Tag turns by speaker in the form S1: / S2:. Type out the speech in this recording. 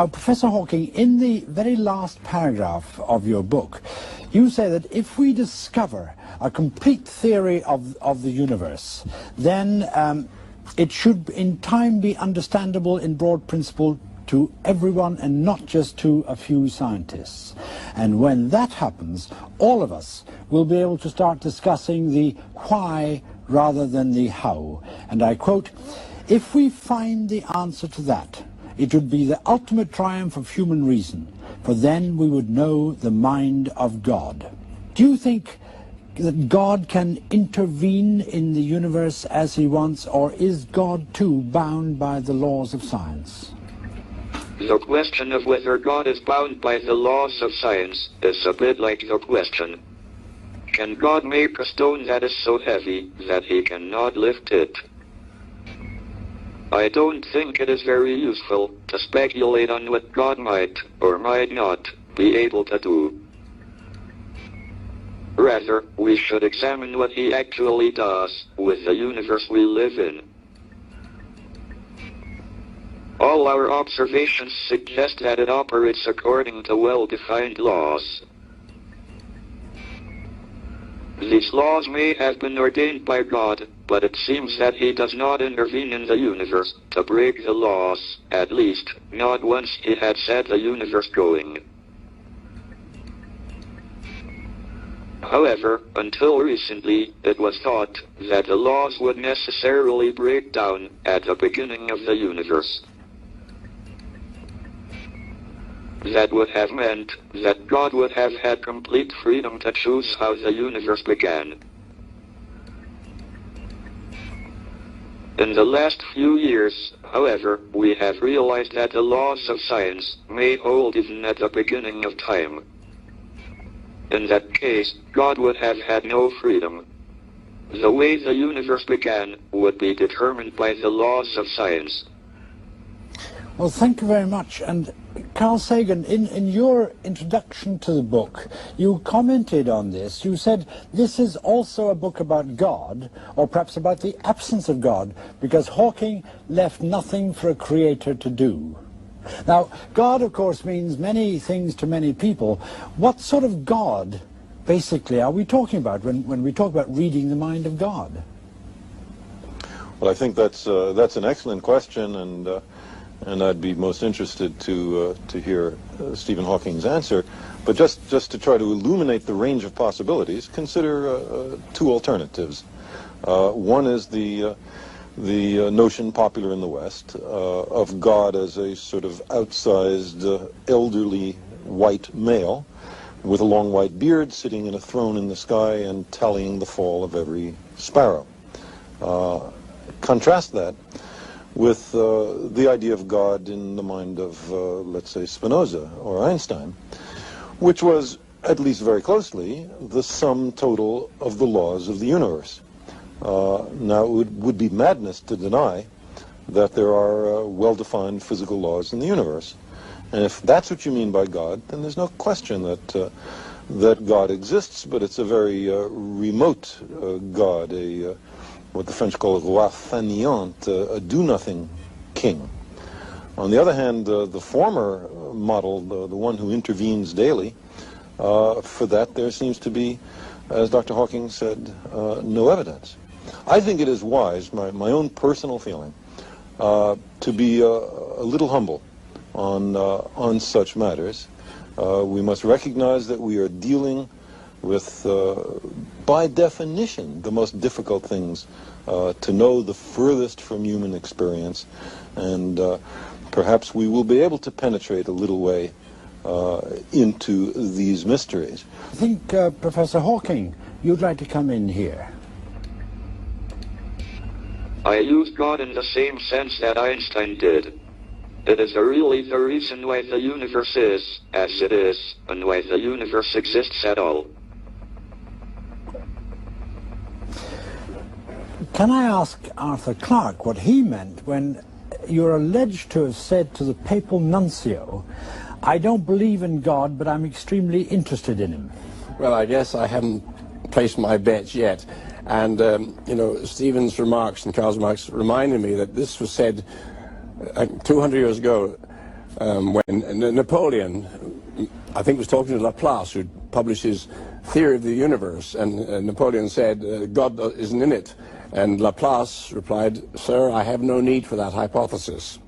S1: Now, Professor Hawking, in the very last paragraph of your book, you say that if we discover a complete theory of the universe, then it should in time be understandable in broad principle to everyone and not just to a few scientists. And when that happens, all of us will be able to start discussing the why rather than the how. And I quote, "If we find the answer to that, it would be the ultimate triumph of human reason, for then we would know the mind of God." Do you think that God can intervene in the universe as he wants, or is God too bound by the laws of science?
S2: The question of whether God is bound by the laws of science is a bit like the question, can God make a stone that is so heavy that he cannot lift it? I don't think it is very useful to speculate on what God might or might not be able to do. Rather, we should examine what he actually does with the universe we live in. All our observations suggest that it operates according to well-defined laws. These laws may have been ordained by God, but it seems that he does not intervene in the universe to break the laws, at least, not once he had set the universe going. However, until recently, it was thought that the laws would necessarily break down at the beginning of the universe. That would have meant that God would have had complete freedom to choose how the universe began. In the last few years, however, we have realized that the laws of science may hold even at the beginning of time. In that case, God would have had no freedom. The way the universe began would be determined by the laws of science.
S1: Well, thank you very much. And Carl Sagan, in your introduction to the book, you commented on this. You said this is also a book about God, or perhaps about the absence of God, because Hawking left nothing for a creator to do. Now, God, of course, means many things to many people. What sort of God, basically, are we talking about when we talk about reading the mind of God?
S3: Well, I think that's an excellent question, and I'd be most interested to hear Stephen Hawking's answer. But just to try to illuminate the range of possibilities, consider two alternatives. One is the notion popular in the West of God as a sort of outsized, elderly white male with a long white beard sitting in a throne in the sky and tallying the fall of every sparrow. Contrast that with the idea of God in the mind of, let's say, Spinoza or Einstein, which was, at least very closely, the sum total of the laws of the universe. Now, it would be madness to deny that there are well-defined physical laws in the universe. And if that's what you mean by God, then there's no question that God exists, but it's a very remote God, what the French call a roi fainéant, a do-nothing king. On the other hand, the former model, the one who intervenes daily, for that there seems to be, as Dr. Hawking said, no evidence. I think it is wise, my own personal feeling, to be a little humble on such matters. We must recognize that we are dealing with, by definition, the most difficult things to know, the furthest from human experience, and perhaps we will be able to penetrate a little way into these mysteries.
S1: I think, Professor Hawking, you'd like to come in here.
S2: I use God in the same sense that Einstein did. It is really the reason why the universe is as it is, and why the universe exists at all.
S1: Can I ask Arthur Clarke what he meant when you're alleged to have said to the papal nuncio, "I don't believe in God, but I'm extremely interested in him"?
S4: Well, I guess I haven't placed my bets yet. And, you know, Stephen's remarks and Carl's remarks reminded me that this was said 200 years ago when Napoleon, I think, was talking to Laplace, who published his theory of the universe, and Napoleon said, God isn't in it. And Laplace replied, "Sir, I have no need for that hypothesis."